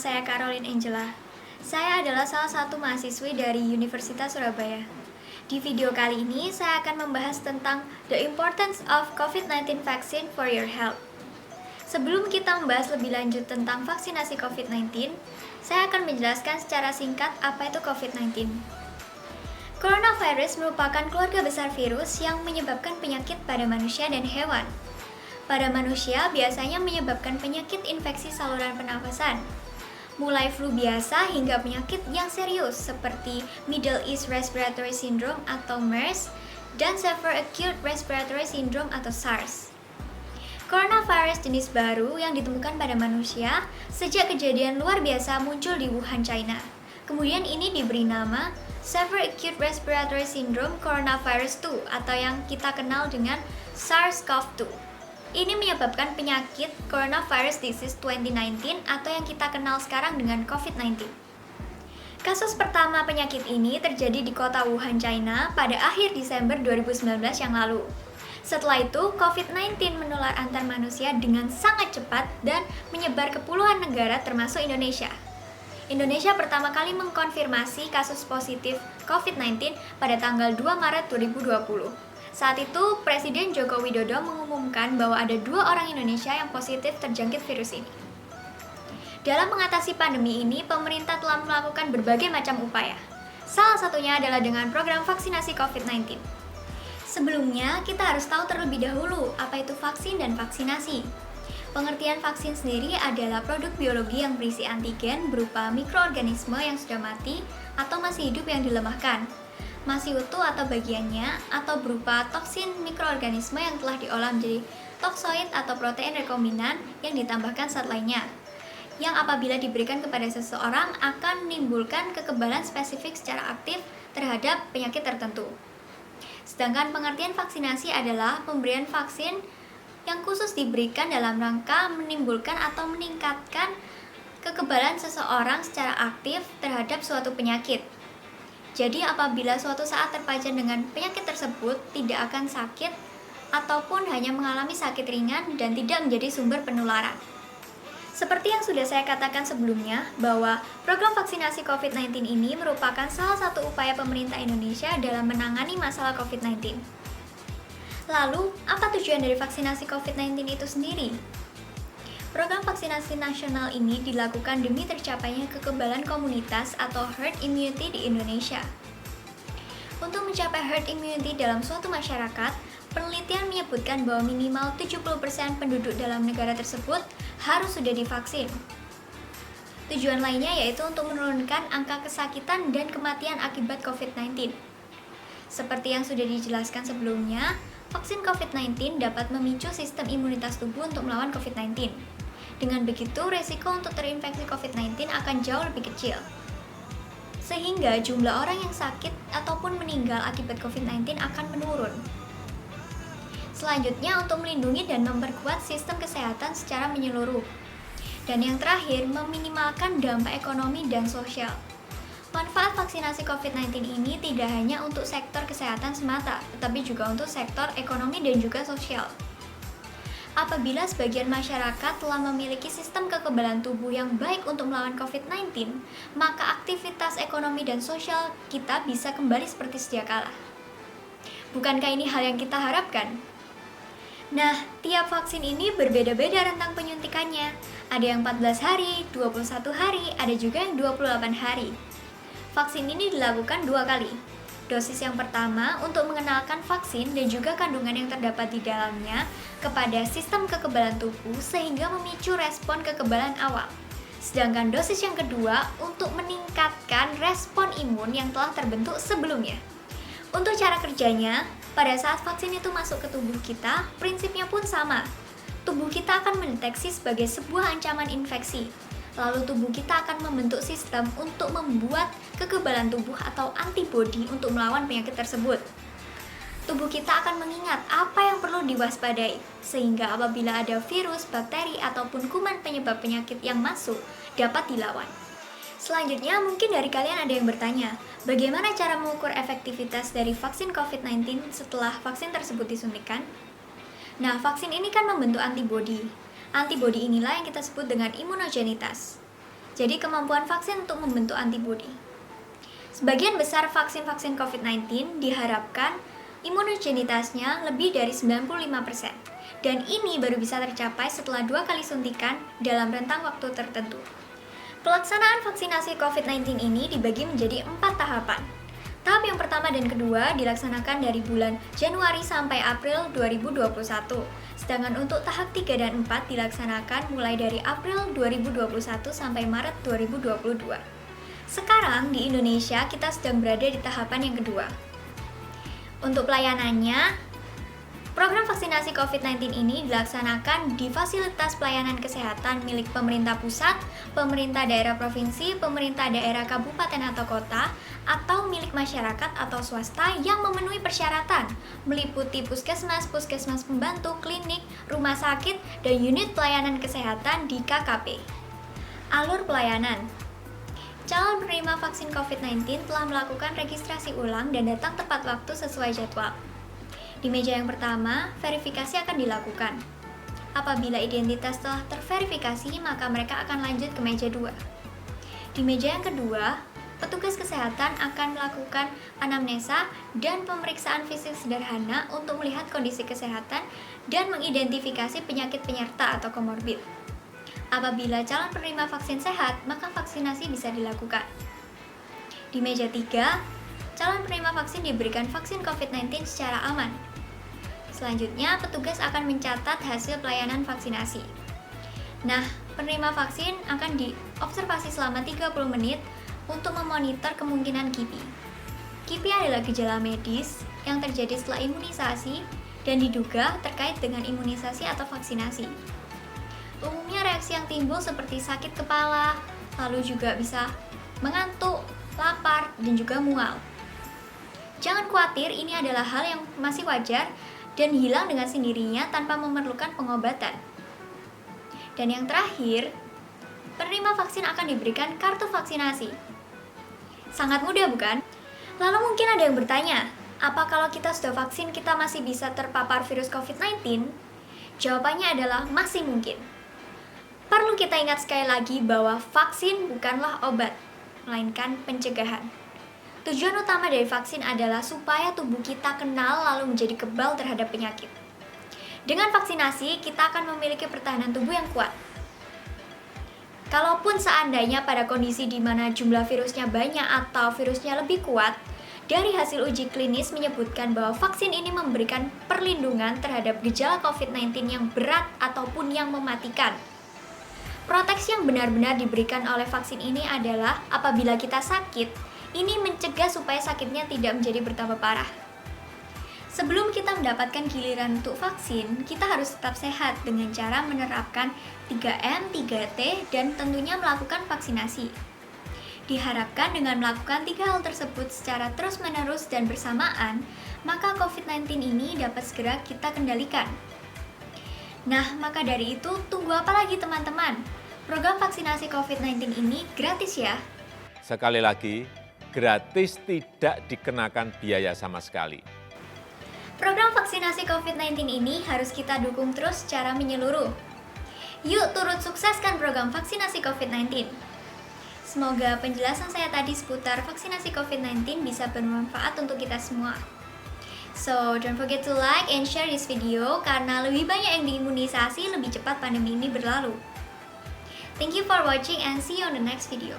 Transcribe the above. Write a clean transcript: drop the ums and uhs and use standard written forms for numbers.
saya Caroline Angela. Saya adalah salah satu mahasiswi dari Universitas Surabaya. Di video kali ini, saya akan membahas tentang the importance of COVID-19 vaccine for your health. Sebelum kita membahas lebih lanjut tentang vaksinasi COVID-19, saya akan menjelaskan secara singkat apa itu COVID-19. Coronavirus merupakan keluarga besar virus yang menyebabkan penyakit pada manusia dan hewan. Pada manusia biasanya menyebabkan penyakit infeksi saluran pernafasan, mulai flu biasa hingga penyakit yang serius seperti Middle East Respiratory Syndrome atau MERS dan Severe Acute Respiratory Syndrome atau SARS. Coronavirus jenis baru yang ditemukan pada manusia sejak kejadian luar biasa muncul di Wuhan, China. Kemudian ini diberi nama Severe Acute Respiratory Syndrome Coronavirus 2 atau yang kita kenal dengan SARS-CoV-2. Ini menyebabkan penyakit Coronavirus Disease 2019 atau yang kita kenal sekarang dengan COVID-19. Kasus pertama penyakit ini terjadi di kota Wuhan, China pada akhir Desember 2019 yang lalu. Setelah itu, COVID-19 menular antar manusia dengan sangat cepat dan menyebar ke puluhan negara termasuk Indonesia. Indonesia pertama kali mengkonfirmasi kasus positif COVID-19 pada tanggal 2 Maret 2020. Saat itu, Presiden Joko Widodo mengumumkan bahwa ada 2 orang Indonesia yang positif terjangkit virus ini. Dalam mengatasi pandemi ini, pemerintah telah melakukan berbagai macam upaya. Salah satunya adalah dengan program vaksinasi COVID-19. Sebelumnya, kita harus tahu terlebih dahulu apa itu vaksin dan vaksinasi. Pengertian vaksin sendiri adalah produk biologi yang berisi antigen berupa mikroorganisme yang sudah mati atau masih hidup yang dilemahkan, masih utuh atau bagiannya, atau berupa toksin mikroorganisme yang telah diolah menjadi toksoid atau protein rekombinan yang ditambahkan zat lainnya, yang apabila diberikan kepada seseorang akan menimbulkan kekebalan spesifik secara aktif terhadap penyakit tertentu. Sedangkan pengertian vaksinasi adalah pemberian vaksin yang khusus diberikan dalam rangka menimbulkan atau meningkatkan kekebalan seseorang secara aktif terhadap suatu penyakit. Jadi apabila suatu saat terpajan dengan penyakit tersebut tidak akan sakit ataupun hanya mengalami sakit ringan dan tidak menjadi sumber penularan. Seperti yang sudah saya katakan sebelumnya, bahwa program vaksinasi COVID-19 ini merupakan salah satu upaya pemerintah Indonesia dalam menangani masalah COVID-19. Lalu, apa tujuan dari vaksinasi COVID-19 itu sendiri? Program vaksinasi nasional ini dilakukan demi tercapainya kekebalan komunitas atau herd immunity di Indonesia. Untuk mencapai herd immunity dalam suatu masyarakat, penelitian menyebutkan bahwa minimal 70% penduduk dalam negara tersebut harus sudah divaksin. Tujuan lainnya yaitu untuk menurunkan angka kesakitan dan kematian akibat COVID-19. Seperti yang sudah dijelaskan sebelumnya, vaksin COVID-19 dapat memicu sistem imunitas tubuh untuk melawan COVID-19. Dengan begitu, resiko untuk terinfeksi COVID-19 akan jauh lebih kecil. Sehingga jumlah orang yang sakit ataupun meninggal akibat COVID-19 akan menurun. Selanjutnya, untuk melindungi dan memperkuat sistem kesehatan secara menyeluruh. Dan yang terakhir, meminimalkan dampak ekonomi dan sosial. Manfaat vaksinasi COVID-19 ini tidak hanya untuk sektor kesehatan semata, tetapi juga untuk sektor ekonomi dan juga sosial. Apabila sebagian masyarakat telah memiliki sistem kekebalan tubuh yang baik untuk melawan COVID-19, maka aktivitas ekonomi dan sosial kita bisa kembali seperti sedia kala. Bukankah ini hal yang kita harapkan? Nah, tiap vaksin ini berbeda-beda rentang penyuntikannya. Ada yang 14 hari, 21 hari, ada juga yang 28 hari. Vaksin ini dilakukan 2 kali. Dosis yang pertama untuk mengenalkan vaksin dan juga kandungan yang terdapat di dalamnya kepada sistem kekebalan tubuh sehingga memicu respon kekebalan awal. Sedangkan dosis yang kedua untuk meningkatkan respon imun yang telah terbentuk sebelumnya. Untuk cara kerjanya, pada saat vaksin itu masuk ke tubuh kita, prinsipnya pun sama. Tubuh kita akan mendeteksi sebagai sebuah ancaman infeksi. Lalu tubuh kita akan membentuk sistem untuk membuat kekebalan tubuh atau antibodi untuk melawan penyakit tersebut. Tubuh kita akan mengingat apa yang perlu diwaspadai, sehingga apabila ada virus, bakteri, ataupun kuman penyebab penyakit yang masuk, dapat dilawan. Selanjutnya, mungkin dari kalian ada yang bertanya, bagaimana cara mengukur efektivitas dari vaksin COVID-19 setelah vaksin tersebut disuntikan? Nah, vaksin ini kan membentuk antibodi. Antibodi inilah yang kita sebut dengan imunogenitas. jadi kemampuan vaksin untuk membentuk antibodi. Sebagian besar vaksin-vaksin COVID-19 diharapkan imunogenitasnya lebih dari 95%, dan ini baru bisa tercapai setelah 2 kali suntikan dalam rentang waktu tertentu. Pelaksanaan vaksinasi COVID-19 ini dibagi menjadi 4 tahapan. Tahap yang pertama dan kedua dilaksanakan dari bulan Januari sampai April 2021. Sedangkan untuk tahap 3 dan 4 dilaksanakan mulai dari April 2021 sampai Maret 2022. Sekarang di Indonesia kita sedang berada di tahapan yang kedua. Untuk pelayanannya, program vaksinasi COVID-19 ini dilaksanakan di fasilitas pelayanan kesehatan milik pemerintah pusat, pemerintah daerah provinsi, pemerintah daerah kabupaten atau kota, atau milik masyarakat atau swasta yang memenuhi persyaratan, meliputi puskesmas, puskesmas pembantu, klinik, rumah sakit, dan unit pelayanan kesehatan di KKP. Alur pelayanan. Calon penerima vaksin COVID-19 telah melakukan registrasi ulang dan datang tepat waktu sesuai jadwal. Di meja yang pertama, verifikasi akan dilakukan. Apabila identitas telah terverifikasi, maka mereka akan lanjut ke meja 2. Di meja yang kedua, petugas kesehatan akan melakukan anamnesa dan pemeriksaan fisik sederhana untuk melihat kondisi kesehatan dan mengidentifikasi penyakit penyerta atau komorbid. Apabila calon penerima vaksin sehat, maka vaksinasi bisa dilakukan. Di meja 3, calon penerima vaksin diberikan vaksin COVID-19 secara aman. Selanjutnya, petugas akan mencatat hasil pelayanan vaksinasi. Nah, penerima vaksin akan diobservasi selama 30 menit untuk memonitor kemungkinan KIPI. KIPI adalah gejala medis yang terjadi setelah imunisasi dan diduga terkait dengan imunisasi atau vaksinasi. Umumnya reaksi yang timbul seperti sakit kepala, lalu juga bisa mengantuk, lapar, dan juga mual. Jangan khawatir, ini adalah hal yang masih wajar dan hilang dengan sendirinya tanpa memerlukan pengobatan. Dan yang terakhir, penerima vaksin akan diberikan kartu vaksinasi. Sangat mudah bukan? Lalu mungkin ada yang bertanya, apa kalau kita sudah vaksin kita masih bisa terpapar virus COVID-19? Jawabannya adalah masih mungkin. Perlu kita ingat sekali lagi bahwa vaksin bukanlah obat, melainkan pencegahan. Tujuan utama dari vaksin adalah supaya tubuh kita kenal lalu menjadi kebal terhadap penyakit. Dengan vaksinasi, kita akan memiliki pertahanan tubuh yang kuat. Kalaupun seandainya pada kondisi di mana jumlah virusnya banyak atau virusnya lebih kuat, dari hasil uji klinis menyebutkan bahwa vaksin ini memberikan perlindungan terhadap gejala COVID-19 yang berat ataupun yang mematikan. Proteksi yang benar-benar diberikan oleh vaksin ini adalah apabila kita sakit, ini mencegah supaya sakitnya tidak menjadi bertambah parah. Sebelum kita mendapatkan giliran untuk vaksin, kita harus tetap sehat dengan cara menerapkan 3M, 3T, dan tentunya melakukan vaksinasi. Diharapkan dengan melakukan 3 hal tersebut secara terus-menerus dan bersamaan, maka COVID-19 ini dapat segera kita kendalikan. Nah, maka dari itu, tunggu apa lagi teman-teman? Program vaksinasi COVID-19 ini gratis ya. Sekali lagi, gratis, tidak dikenakan biaya sama sekali. Program vaksinasi COVID-19 ini harus kita dukung terus secara menyeluruh. Yuk turut sukseskan program vaksinasi COVID-19. Semoga penjelasan saya tadi seputar vaksinasi COVID-19 bisa bermanfaat untuk kita semua. So, don't forget to like and share this video karena lebih banyak yang diimunisasi, lebih cepat pandemi ini berlalu. Thank you for watching and see you on the next video.